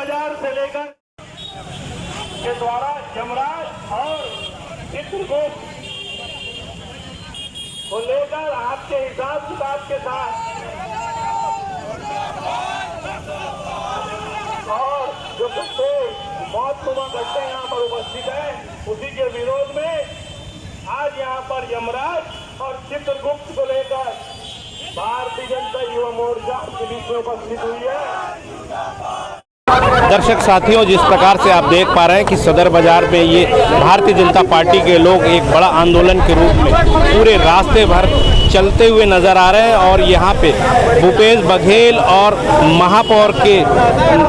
बाजार से लेकर के द्वारा यमराज और चित्रगुप्त को लेकर आपके हिसाब किताब के साथ और जो गड्ढे मौतनुमा गड्ढे यहाँ पर उपस्थित हैं, उसी के विरोध में आज यहाँ पर यमराज और चित्रगुप्त को लेकर भारतीय जनता युवा मोर्चा के बीच में उपस्थित हुई है। दर्शक साथियों, जिस प्रकार से आप देख पा रहे हैं कि सदर बाजार में ये भारतीय जनता पार्टी के लोग एक बड़ा आंदोलन के रूप में पूरे रास्ते भर चलते हुए नजर आ रहे हैं और यहाँ पे भूपेश बघेल और महापौर के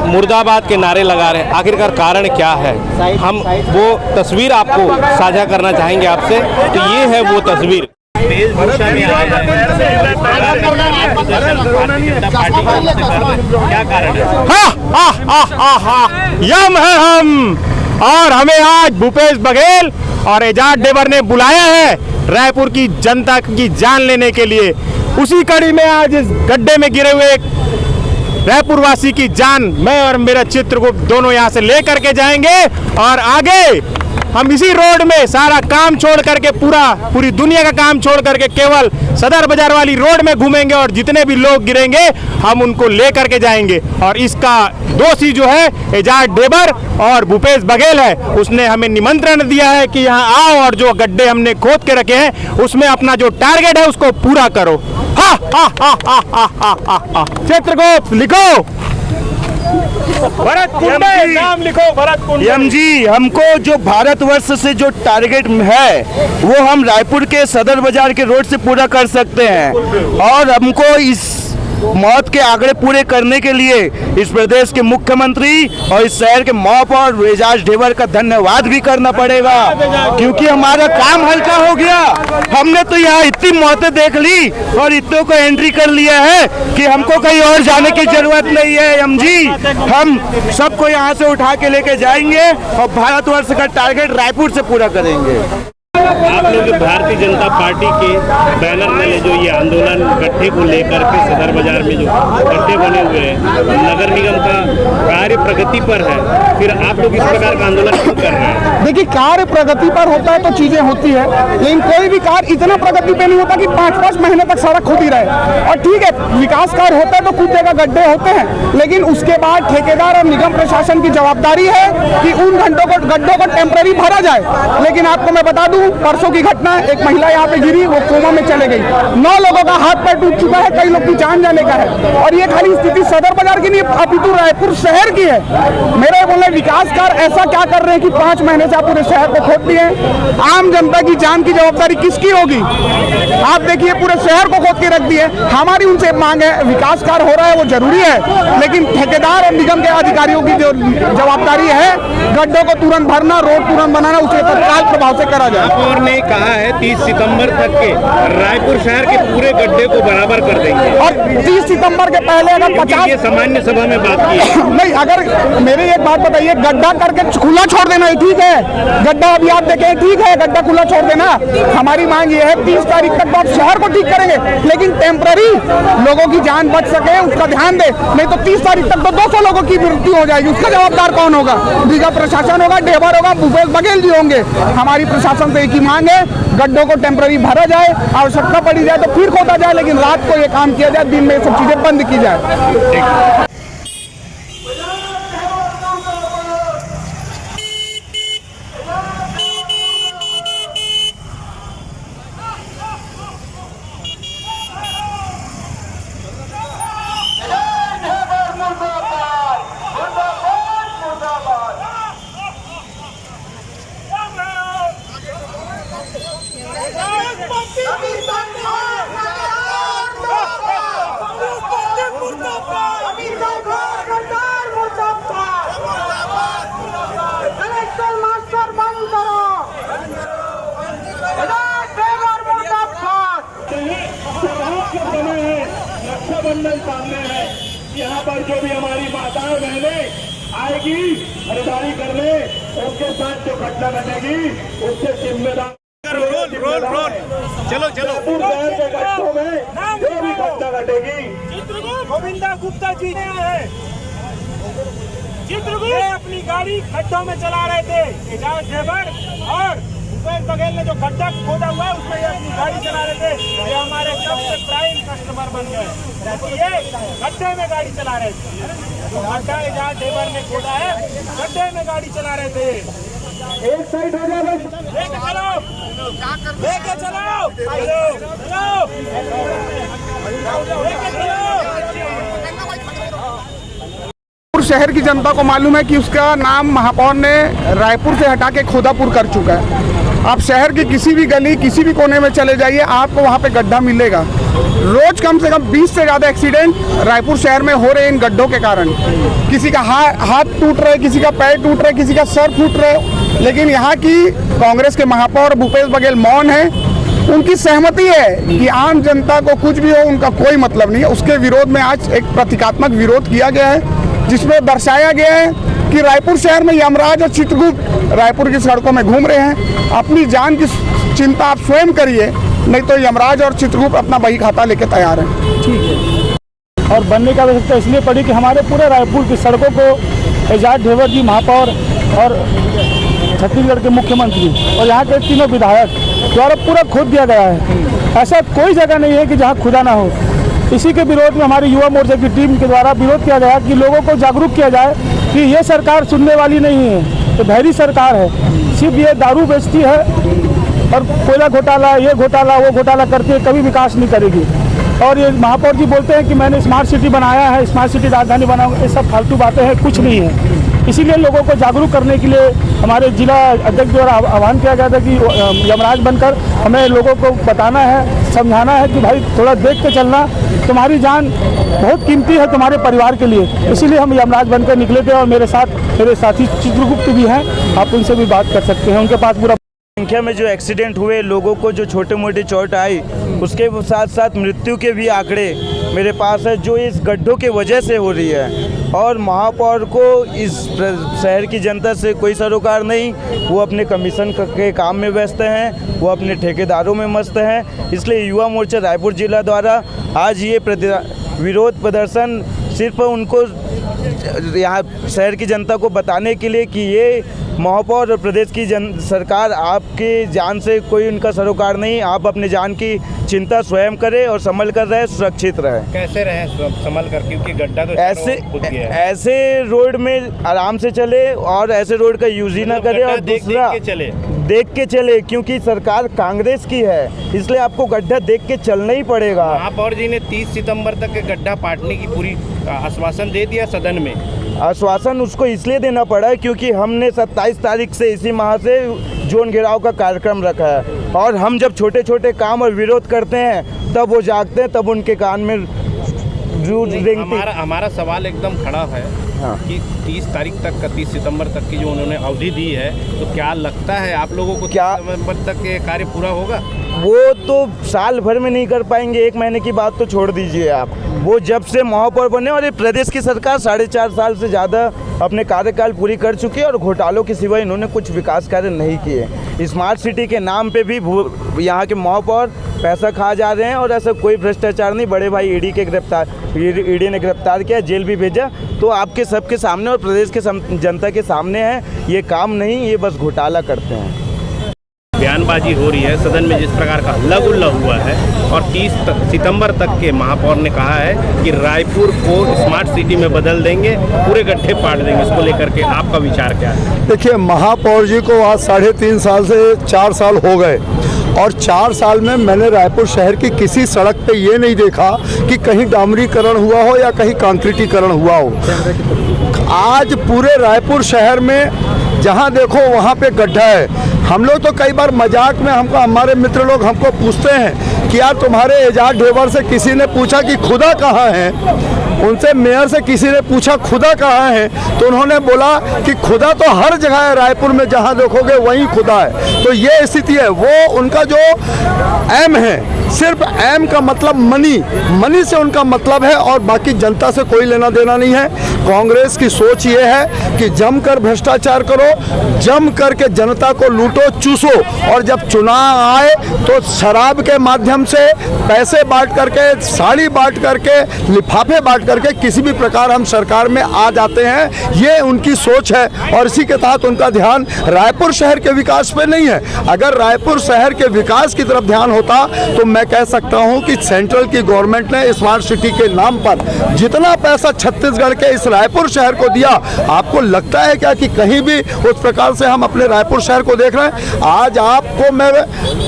मुर्दाबाद के नारे लगा रहे हैं। आखिरकार कारण क्या है, हम वो तस्वीर आपको साझा करना चाहेंगे आपसे। तो ये है वो तस्वीर। वेशभूषा में आए हैं, क्या कारण है? यम है हम, और हमें आज भूपेश बघेल और एजाज ढेबर ने बुलाया है रायपुर की जनता की जान लेने के लिए। उसी कड़ी में आज इस गड्ढे में गिरे हुए एक रायपुर वासी की जान मैं और मेरा चित्रगुप्त दोनों यहाँ से लेकर के जाएंगे और आगे हम इसी रोड में सारा काम छोड़ करके पूरी दुनिया का काम छोड़ करके केवल सदर बाजार वाली रोड में घूमेंगे और जितने भी लोग गिरेंगे हम उनको लेकर के जाएंगे। और इसका दोषी जो है एजाज ढेबर और भूपेश बघेल है, उसने हमें निमंत्रण दिया है कि यहाँ आओ और जो गड्ढे हमने खोद के रखे हैं उसमें अपना जो टारगेट है उसको पूरा करो। चित्रगुप्त लिखो, भरत कुंडे नाम लिखो, भरत कुंडे। एम जी, हमको जो भारतवर्ष से जो टारगेट है वो हम रायपुर के सदर बाजार के रोड से पूरा कर सकते हैं और हमको इस मौत के आंकड़े पूरे करने के लिए इस प्रदेश के मुख्यमंत्री और इस शहर के महापौर एजाज ढेबर का धन्यवाद भी करना पड़ेगा, क्योंकि हमारा काम हल्का हो गया। हमने तो यहाँ इतनी मौतें देख ली और इतनों को एंट्री कर लिया है कि हमको कहीं और जाने की जरूरत नहीं है। एम जी, हम सबको यहाँ से उठा के लेके जाएंगे और भारतवर्ष का टारगेट रायपुर से पूरा करेंगे। आप लोग भारतीय जनता पार्टी के बैनर तले जो ये आंदोलन गड्ढे को लेकर के सदर बाजार में जो गड्ढे बने हुए हैं, नगर निगम का कार्य प्रगति पर है, फिर आप लोग इस प्रकार का आंदोलन क्यों कर रहे हैं? देखिए, कार्य प्रगति पर होता है तो चीजें होती है, लेकिन कोई भी कार्य इतना प्रगति पे नहीं होता कि 5-5 महीने तक सड़क खुद ही रहे। और ठीक है, विकास कार्य होता है तो कुछ जगह गड्ढे होते हैं, लेकिन उसके बाद ठेकेदार और निगम प्रशासन की जवाबदारी है कि उन गड्ढों को टेम्पररी भरा जाए। लेकिन आपको मैं बता दूं, परसों की घटना, एक महिला यहाँ पे गिरी, वो कोमा में चले गई। 9 लोगों का हाथ पैर टूट चुका है, कई लोग की जान जाने का है। और ये खाली स्थिति सदर बाजार की नहीं, अपितु रायपुर शहर की है। मेरे बोलने विकास कार्य ऐसा क्या कर रहे हैं कि 5 महीने से आप पूरे शहर को खोद दिए। आम जनता की जान की जवाबदारी किसकी होगी? आप देखिए, पूरे शहर को खोद के रख दिए। हमारी उनसे मांग है, विकास कार्य हो रहा है वो जरूरी है, लेकिन ठेकेदार और निगम के अधिकारियों की जो जवाबदारी है गड्ढों को तुरंत भरना, रोड तुरंत बनाना, उसे तत्काल प्रभाव से करा जाए। महापौर ने कहा है 30 सितंबर तक के रायपुर शहर के पूरे गड्ढे को बराबर कर देंगे। और 30 सितंबर के पहले अगर 50 ये सामान्य सभा में बात की है। नहीं, अगर मेरी एक बात बताइए, गड्ढा करके खुला छोड़ देना ही ठीक है। गड्ढा अभी आप देखें, ठीक है, गड्ढा खुला छोड़ देना। हमारी मांग ये है 30 तारीख तक तो आप शहर को ठीक करेंगे, लेकिन टेम्पररी लोगों की जान बच सके उसका ध्यान दे। नहीं तो 30 तारीख तक तो 200 लोगों की मृत्यु हो जाएगी। उसका जवाबदार कौन होगा? निगम प्रशासन होगा, ढेबर होगा, भूपेश बघेल जी होंगे। हमारी प्रशासन से एक ही मांग है, गड्ढों को टेम्पररी भरा जाए, आवश्यकता पड़ी जाए तो फिर खोदा जाए, लेकिन रात को ये काम किया जाए, दिन में सब चीजें बंद की जाए। रक्षाबंधन सामने है, यहाँ पर जो भी हमारी माताएं बहनें आएगी खरीदारी करने, उनके साथ जो घटना घटेगी उससे जिम्मेदार चलो शहर के गड्ढों में जो भी घटना घटेगी गोविंदा गुप्ता जी ने आए हैं। ये अपनी गाड़ी खड्डों में चला रहे थे, एजाज ढेबर और भूपेश बघेल ने जो गड्ढा खोदा हुआ है उसमें ये अपनी गाड़ी चला रहे थे। ये हमारे सबसे प्राइम कस्टमर बन गए। ये गड्ढे में गाड़ी चला रहे थे, जो गड्ढा एजाज ढेबर ने खोदा है, गड्ढे में गाड़ी चला रहे थे। एक साइड हो जाए, लेके चलो, लेके चलो, चलो, लेके चलो। शहर की जनता को मालूम है कि उसका नाम महापौर ने रायपुर से हटा के खोदापुर कर चुका है। आप शहर की किसी भी गली, किसी भी कोने में चले जाइए, आपको वहाँ पे गड्ढा मिलेगा। रोज कम से कम 20 से ज़्यादा एक्सीडेंट रायपुर शहर में हो रहे हैं इन गड्ढों के कारण। किसी का हाथ टूट रहा है, किसी का पैर टूट रहा है, किसी का सर फूट रहा है। लेकिन यहाँ की कांग्रेस के महापौर भूपेश बघेल मौन है। उनकी सहमति है कि आम जनता को कुछ भी हो उनका कोई मतलब नहीं है। उसके विरोध में आज एक प्रतीकात्मक विरोध किया गया है, जिसमें दर्शाया गया है कि रायपुर शहर में यमराज और चित्रगुप्त रायपुर की सड़कों में घूम रहे हैं। अपनी जान की चिंता आप स्वयं करिए, नहीं तो यमराज और चित्रगुप्त अपना बही खाता लेके तैयार हैं। ठीक है। और बनने की आवश्यकता इसलिए पड़ी कि हमारे पूरे रायपुर की सड़कों को एजाज ढेबर जी महापौर और छत्तीसगढ़ के मुख्यमंत्री और यहाँ के तीनों विधायक द्वारा पूरा खोद दिया गया है। ऐसा कोई जगह नहीं है कि जहाँ खुदा ना हो। इसी के विरोध में हमारी युवा मोर्चा की टीम के द्वारा विरोध किया गया कि लोगों को जागरूक किया जाए कि ये सरकार सुनने वाली नहीं है, तो बहरी सरकार है। सिर्फ ये दारू बेचती है और कोयला घोटाला, ये घोटाला, वो घोटाला करती है, कभी विकास नहीं करेगी। और ये महापौर जी बोलते हैं कि मैंने स्मार्ट सिटी बनाया है, स्मार्ट सिटी राजधानी बनाऊंगा, ये सब फालतू बातें हैं, कुछ नहीं है। इसीलिए लोगों को जागरूक करने के लिए हमारे जिला अध्यक्ष द्वारा आह्वान किया गया था कि यमराज बनकर हमें लोगों को बताना है, समझाना है कि भाई थोड़ा देख के चलना, तुम्हारी जान बहुत कीमती है तुम्हारे परिवार के लिए। इसीलिए हम यमराज बनकर निकले थे और मेरे साथ मेरे साथी चित्रगुप्त भी हैं, आप उनसे भी बात कर सकते हैं। उनके पास पूरा संख्या में जो एक्सीडेंट हुए, लोगों को जो छोटे मोटे चोट आई, उसके साथ साथ मृत्यु के भी आंकड़े मेरे पास है, जो इस गड्ढों के वजह से हो रही है। और महापौर को इस शहर की जनता से कोई सरोकार नहीं, वो अपने कमीशन के काम में व्यस्त हैं, वो अपने ठेकेदारों में मस्त हैं। इसलिए युवा मोर्चा रायपुर जिला द्वारा आज ये विरोध प्रदर्शन सिर्फ उनको यहाँ शहर की जनता को बताने के लिए कि ये महापौर और प्रदेश की सरकार आपकी जान से कोई उनका सरोकार नहीं, आप अपने जान की चिंता स्वयं करें और संभल कर रहे, सुरक्षित रहें। कैसे रहें संभल कर, क्योंकि गड्ढा तो ऐसे रोड में आराम से चले और ऐसे रोड का यूज ही ना करें। और दूसरा देख के चले, क्योंकि सरकार कांग्रेस की है, इसलिए आपको गड्ढा देख के चलना ही पड़ेगा। महापौर जी ने 30 सितंबर तक गड्ढा पाटने की पूरी आश्वासन दे दिया सदन में। आश्वासन उसको इसलिए देना पड़ा है क्योंकि हमने 27 तारीख से इसी माह से जोन घेराव का कार्यक्रम रखा है। और हम जब छोटे छोटे काम और विरोध करते हैं तब वो जागते हैं, तब उनके कान में हमारा सवाल एकदम खड़ा है। हाँ। कि 30 तारीख तक का 30 सितंबर तक की जो उन्होंने अवधि दी है, तो क्या लगता है आप लोगों को क्या सितंबर तक ये कार्य पूरा होगा? वो तो साल भर में नहीं कर पाएंगे, 1 महीने की बात तो छोड़ दीजिए आप। वो जब से महापौर बने और ये प्रदेश की सरकार 4.5 साल से ज़्यादा अपने कार्यकाल पूरी कर चुकी है और घोटालों के सिवाय इन्होंने कुछ विकास कार्य नहीं किए। स्मार्ट सिटी के नाम पे भी यहाँ के महापौर पैसा खा जा रहे हैं और ऐसा कोई भ्रष्टाचार नहीं। बड़े भाई ईडी ने गिरफ्तार किया, जेल भी भेजा। तो आपके सबके सामने और प्रदेश के जनता के सामने है, ये काम नहीं, ये बस घोटाला करते हैं। बयानबाजी हो रही है सदन में, जिस प्रकार का हल्ला गुल्ला हुआ है, और 30 सितंबर तक के महापौर ने कहा है कि रायपुर को स्मार्ट सिटी में बदल देंगे, पूरे गड्ढे पाट देंगे। इसको लेकर के आपका विचार क्या है? देखिए, महापौर जी को आज 3.5 साल से 4 साल हो गए और 4 साल में मैंने रायपुर शहर की किसी सड़क पे ये नहीं देखा कि कहीं डामरीकरण हुआ हो या कहीं कंक्रीटीकरण हुआ हो। आज पूरे रायपुर शहर में जहाँ देखो वहाँ पे गड्ढा है। हम लोग तो कई बार मजाक में हमारे मित्र लोग हमको पूछते हैं कि यार तुम्हारे एजाज ढेबर से किसी ने पूछा कि खुदा कहाँ है, उनसे मेयर से किसी ने पूछा खुदा कहाँ है, तो उन्होंने बोला कि खुदा तो हर जगह है, रायपुर में जहाँ देखोगे वहीं खुदा है। तो ये स्थिति है। वो उनका जो एम है, सिर्फ एम का मतलब मनी से उनका मतलब है और बाकी जनता से कोई लेना देना नहीं है। कांग्रेस की सोच ये है कि जमकर भ्रष्टाचार करो, जम करके जनता को लूटो चूसो, और जब चुनाव आए तो शराब के माध्यम से पैसे बांट करके, साड़ी बांट करके, लिफाफे बांट करके किसी भी प्रकार हम सरकार में आ जाते हैं, ये उनकी सोच है और इसी के तहत उनका ध्यान रायपुर शहर के विकास पे नहीं है। अगर रायपुर शहर के विकास की तरफ ध्यान होता तो मैं कह सकता हूं कि सेंट्रल की गवर्नमेंट ने स्मार्ट सिटी के नाम पर जितना पैसा छत्तीसगढ़ के इस रायपुर शहर को दिया, आपको लगता है क्या कि कहीं भी उस प्रकार से हम अपने रायपुर शहर को देख रहे हैं? आज आपको मैं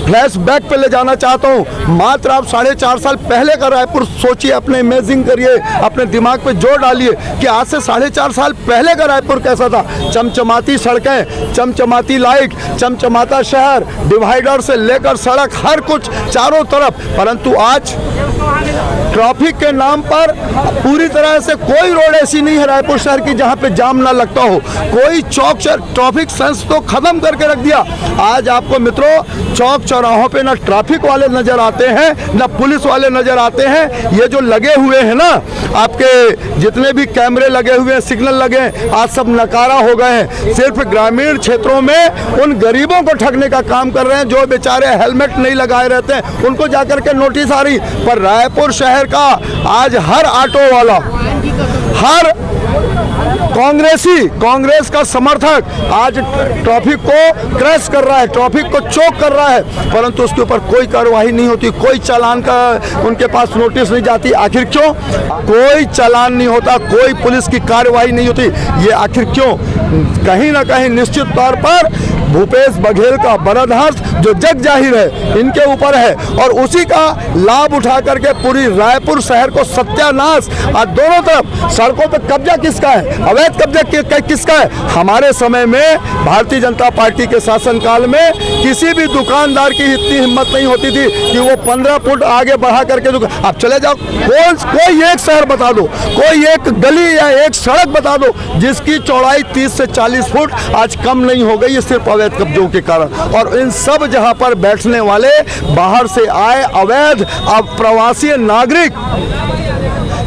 फ्लैशबैक पे ले जाना चाहता हूं। मात्र आप 4.5 साल पहले का रायपुर सोचिए, अपने इमेजिंग करिए, अपने दिमाग पे जोर डालिए कि आज से 4.5 साल पहले का रायपुर कैसा था। चमचमाती सड़कें, चमचमाती लाइट, चमचमाता शहर, डिवाइडर से लेकर सड़क, हर कुछ चारों तरफ। परंतु आज ट्रैफिक के नाम पर पूरी तरह से कोई रोड ऐसी नहीं है रायपुर शहर की जहां पे जाम ना लगता हो। कोई चौक ट्रैफिक सेंस तो खत्म करके रख दिया। आज आपको मित्रों चौक चौराहों पे ना ट्रैफिक वाले नजर आते हैं ना पुलिस वाले नजर आते हैं। ये जो लगे हुए हैं ना आपके जितने भी कैमरे लगे हुए हैं, सिग्नल लगे हैं, आज सब नकारा हो गए हैं। सिर्फ ग्रामीण क्षेत्रों में उन गरीबों को ठगने का काम कर रहे हैं जो बेचारे हेलमेट नहीं लगाए रहते हैं, उनको जाकर के नोटिस आ रही। पर रायपुर शहर का आज हर ऑटो वाला, हर कांग्रेस का समर्थक आज ट्रैफिक को क्रैश कर रहा है, ट्रैफिक को चोक कर रहा है, परंतु उसके ऊपर कोई कार्रवाई नहीं होती, कोई चालान का उनके पास नोटिस नहीं जाती। आखिर क्यों? कोई चालान नहीं होता, कोई पुलिस की कार्रवाई नहीं होती। ये आखिर क्यों? कहीं ना कहीं निश्चित तौर पर भूपेश बघेल का बरदहस्त जो जग जाहिर है इनके ऊपर है और उसी का लाभ उठा करके पूरी रायपुर शहर को सत्यानाश। आज दोनों तरफ सड़कों पर कब्जा किसका है? अवैध कब्जा किसका है? हमारे समय में भारतीय जनता पार्टी के शासनकाल में किसी भी दुकानदार की इतनी हिम्मत नहीं होती थी कि वो 15 फुट आगे बढ़ा करके दुकान। आप चले जाओ, कोई एक शहर बता दो, कोई एक गली या एक सड़क बता दो जिसकी चौड़ाई 30 से 40 फुट आज कम नहीं हो गई, सिर्फ अवैध कब्जों के कारण। और इन सब जहां पर बैठने वाले बाहर से आए अवैध अप्रवासी नागरिक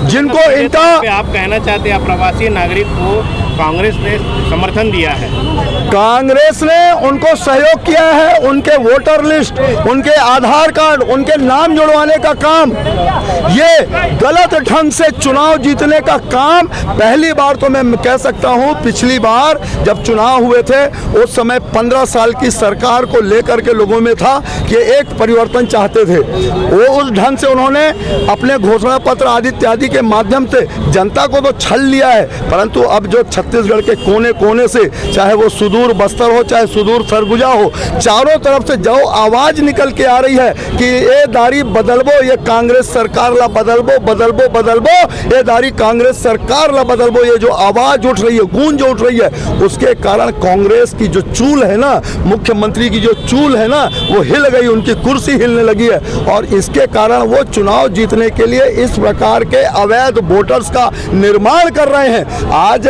जिनको इनका आप कहना चाहते हैं अप्रवासी नागरिक को कांग्रेस ने समर्थन दिया है? कांग्रेस ने उनको सहयोग किया है, उनके वोटर लिस्ट, उनके आधार कार्ड, उनके नाम जुड़वाने का काम, ये गलत ढंग से चुनाव जीतने का काम। पहली बार तो मैं कह सकता हूं, पिछली बार जब चुनाव हुए थे उस समय 15 साल की सरकार को लेकर के लोगों में था कि एक परिवर्तन चाहते थे। वो उस ढंग से उन्होंने अपने घोषणा पत्र आदि इत्यादि के माध्यम से जनता को तो छल लिया है, परंतु अब जो छत्तीसगढ़ के कोने कोने से, चाहे वो सुदूर बस्तर हो चाहे सुदूर सरगुजा हो, चारों तरफ से जो आवाज निकल के आ रही है कि ये दारी बदलबो, ये कांग्रेस सरकार ला बदलबो, ये दारी कांग्रेस सरकार ला बदलबो, ये जो आवाज उठ रही है, गूंज उठ रही है, उसके कारण कांग्रेस की जो चूल है ना, मुख्यमंत्री की जो चूल है ना, वो हिल गई, उनकी कुर्सी हिलने लगी है। और इसके कारण वो चुनाव जीतने के लिए इस प्रकार के अवैध वोटर्स का निर्माण कर रहे हैं। आज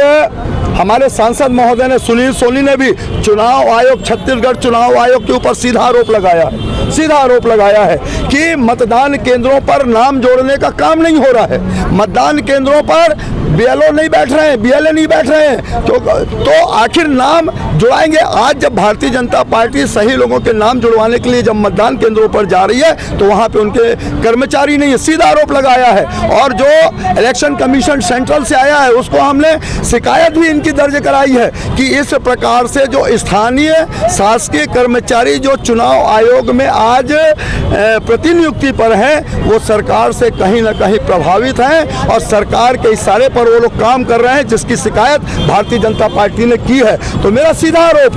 हमारे सांसद महोदय ने, सुनील सोनी ने भी चुनाव आयोग, छत्तीसगढ़ चुनाव आयोग के ऊपर सीधा आरोप लगाया है कि मतदान केंद्रों पर नाम जोड़ने का काम नहीं हो रहा है। मतदान केंद्रों पर बीएलओ नहीं बैठ रहे हैं, बीएलए नहीं बैठ रहे हैं, तो आखिर नाम जुड़ाएंगे। आज जब भारतीय जनता पार्टी सही लोगों के नाम जुड़वाने के लिए जब मतदान केंद्रों पर जा रही है तो वहां पे उनके कर्मचारी नहीं है, सीधा आरोप लगाया है। और जो इलेक्शन कमीशन सेंट्रल से आया है उसको हमने शिकायत भी इनकी दर्ज कराई है कि इस प्रकार से जो स्थानीय शासकीय कर्मचारी जो चुनाव आयोग में आज प्रतिनियुक्ति पर हैं वो सरकार से कहीं ना कहीं प्रभावित हैं और सरकार के इशारे पर वो लोग काम कर रहे हैं, जिसकी शिकायत भारतीय जनता पार्टी ने की है। तो मेरा सीधा आरोप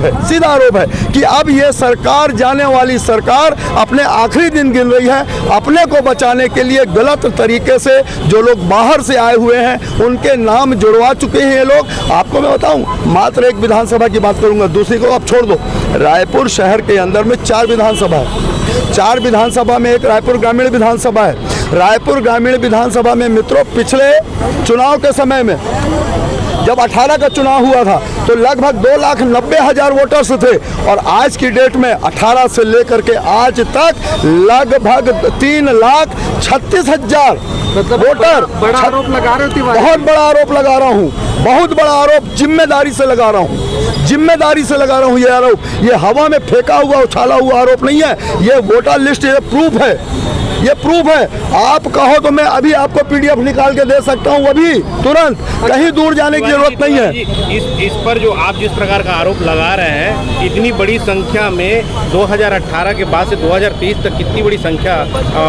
है कि अब ये सरकार, जाने वाली सरकार, अपने आखिरी दिन गिन रही है। अपने को बचाने के लिए गलत तरीके से जो लोग बाहर से आए हुए हैं उनके नाम जुड़वा चुके हैं ये लोग। आपको मैं बताऊं, मात्र एक विधानसभा की बात करूंगा, दूसरी को आप छोड़ दो। रायपुर शहर के अंदर में 4 विधानसभा है, 4 विधानसभा में एक रायपुर ग्रामीण विधानसभा है। रायपुर ग्रामीण विधानसभा में मित्रों पिछले चुनाव के समय में जब 18 का चुनाव हुआ था तो लगभग 2,90,000 वोटर्स थे और आज की डेट में 18 से लेकर के आज तक लगभग 3,36,000 वोटर। बड़ा आरोप लगा रहे हो? बहुत बड़ा आरोप लगा रहा हूँ, बहुत बड़ा आरोप, जिम्मेदारी से लगा रहा हूँ ये आरोप। ये हवा में फेंका हुआ, उछाला हुआ आरोप नहीं है, ये वोटर लिस्ट, ये प्रूफ है, ये प्रूफ है। आप कहो तो मैं अभी आपको पीडीएफ निकाल के दे सकता हूँ, अभी तुरंत, कहीं दूर जाने की जरूरत नहीं है। इस पर जो आप जिस प्रकार का आरोप लगा रहे हैं, इतनी बड़ी संख्या में 2018 के बाद से 2023 तक कितनी बड़ी संख्या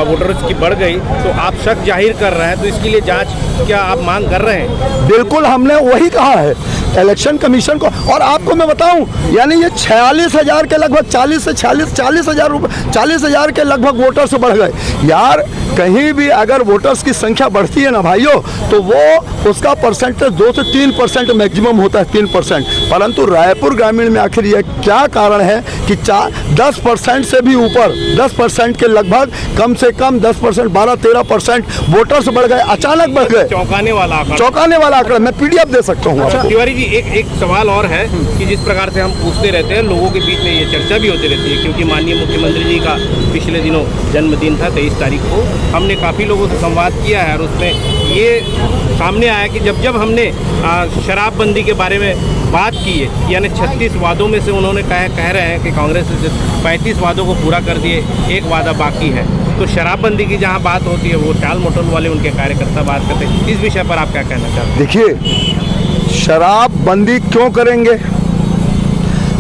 वोटर्स की बढ़ गई, तो आप शक जाहिर कर रहे हैं, तो इसके लिए जांच क्या आप मांग कर रहे हैं? बिल्कुल, हमने वही कहा है इलेक्शन कमीशन को। और आपको मैं बताऊं, यानी ये 46,000 के लगभग 40,000 के लगभग वोटर्स बढ़ गए। यार कहीं भी अगर वोटर्स की संख्या बढ़ती है ना भाइयों, तो वो उसका परसेंटेज 2 से 3% मैक्सिमम होता है, 3%। परंतु रायपुर ग्रामीण में आखिर यह क्या कारण है कि 10% से भी ऊपर, 10% के लगभग, कम से कम 10%, 12-13% वोटर्स बढ़ गए, अचानक बढ़ गए। चौंकाने वाला आंकड़ा, मैं पीडीएफ दे सकता हूँ आपको। तिवारी जी, एक सवाल और है कि जिस प्रकार से हम पूछते रहते हैं, लोगों के बीच में ये चर्चा भी होती रहती है, क्योंकि माननीय मुख्यमंत्री जी का पिछले दिनों जन्मदिन था 23 तारीख को। हमने काफ़ी लोगों से संवाद किया है और उसमें ये सामने आया कि जब हमने शराबबंदी के बारे में बात की है, यानी 36 वादों में से उन्होंने कह रहे हैं कि कांग्रेस ने 35 वादों को पूरा कर दिए, एक वादा बाकी है। तो शराबबंदी की जहां बात होती है, वो टाल मटोल वाले उनके कार्यकर्ता बात करते हैं। इस विषय पर आप क्या कहना चाहते हैं? देखिए, शराबबंदी क्यों करेंगे?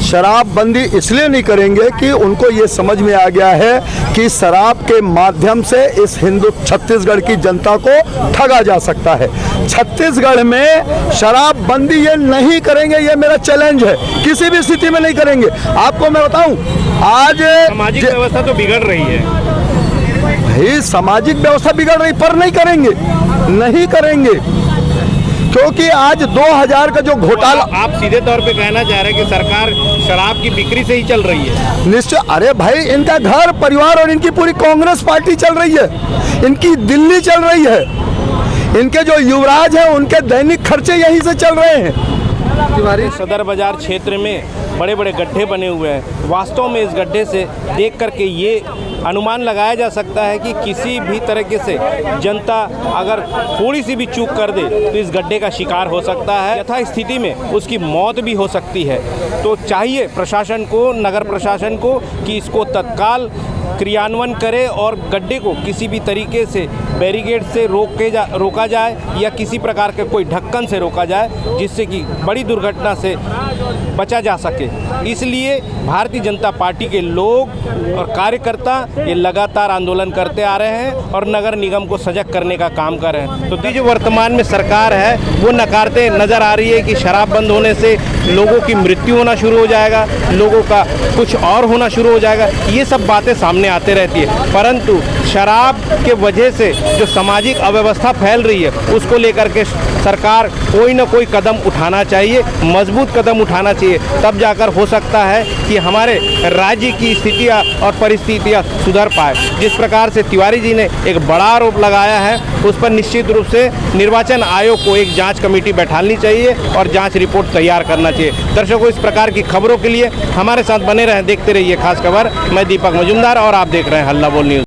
शराबबंदी इसलिए नहीं करेंगे कि उनको ये समझ में आ गया है कि शराब के माध्यम से इस हिंदू छत्तीसगढ़ की जनता को ठगा जा सकता है। छत्तीसगढ़ में शराबबंदी ये नहीं करेंगे, ये मेरा चैलेंज है, किसी भी स्थिति में नहीं करेंगे। आपको मैं बताऊं, आज सामाजिक व्यवस्था तो बिगड़ रही है भाई, सामाजिक व्यवस्था बिगड़ रही, पर नहीं करेंगे क्योंकि आज 2000 का जो घोटाला, आप सीधे तौर पे कहना चाह रहे हैं कि सरकार शराब की बिक्री से ही चल रही है? निश्चय। अरे भाई, इनका घर परिवार और इनकी पूरी कांग्रेस पार्टी चल रही है, इनकी दिल्ली चल रही है, इनके जो युवराज हैं उनके दैनिक खर्चे यहीं से चल रहे हैं। सदर बाजार क्षेत्र में बड़े बड़े गड्ढे बने हुए हैं। वास्तव में इस गड्ढे से देख करके ये अनुमान लगाया जा सकता है कि किसी भी तरीके से जनता अगर थोड़ी सी भी चूक कर दे तो इस गड्ढे का शिकार हो सकता है, यथा स्थिति में उसकी मौत भी हो सकती है। तो चाहिए प्रशासन को, नगर प्रशासन को, कि इसको तत्काल क्रियान्वयन करे और गड्ढे को किसी भी तरीके से बैरिकेड से रोका जाए या किसी प्रकार के कोई ढक्कन से रोका जाए, जिससे कि बड़ी दुर्घटना से बचा जा सके। इसलिए भारतीय जनता पार्टी के लोग और कार्यकर्ता ये लगातार आंदोलन करते आ रहे हैं और नगर निगम को सजग करने का काम कर रहे हैं। तो जो वर्तमान में सरकार है वो नकारते नजर आ रही है कि शराब बंद होने से लोगों की मृत्यु होना शुरू हो जाएगा, लोगों का कुछ और होना शुरू हो जाएगा, ये सब बातें सामने आते रहती है। परंतु शराब के वजह से जो सामाजिक अव्यवस्था फैल रही है, उसको लेकर के सरकार कोई ना कोई कदम उठाना चाहिए, मजबूत कदम उठाना चाहिए, तब जाकर हो सकता है कि हमारे राज्य की स्थितियाँ और परिस्थितियाँ सुधर पाए। जिस प्रकार से तिवारी जी ने एक बड़ा आरोप लगाया है, उस पर निश्चित रूप से निर्वाचन आयोग को एक जांच कमेटी बैठानी चाहिए और जांच रिपोर्ट तैयार करना चाहिए। दर्शकों, इस प्रकार की खबरों के लिए हमारे साथ बने रहें, देखते रहिए खास खबर। मैं दीपक मजुमदार और आप देख रहे हैं हल्ला बोल न्यूज़।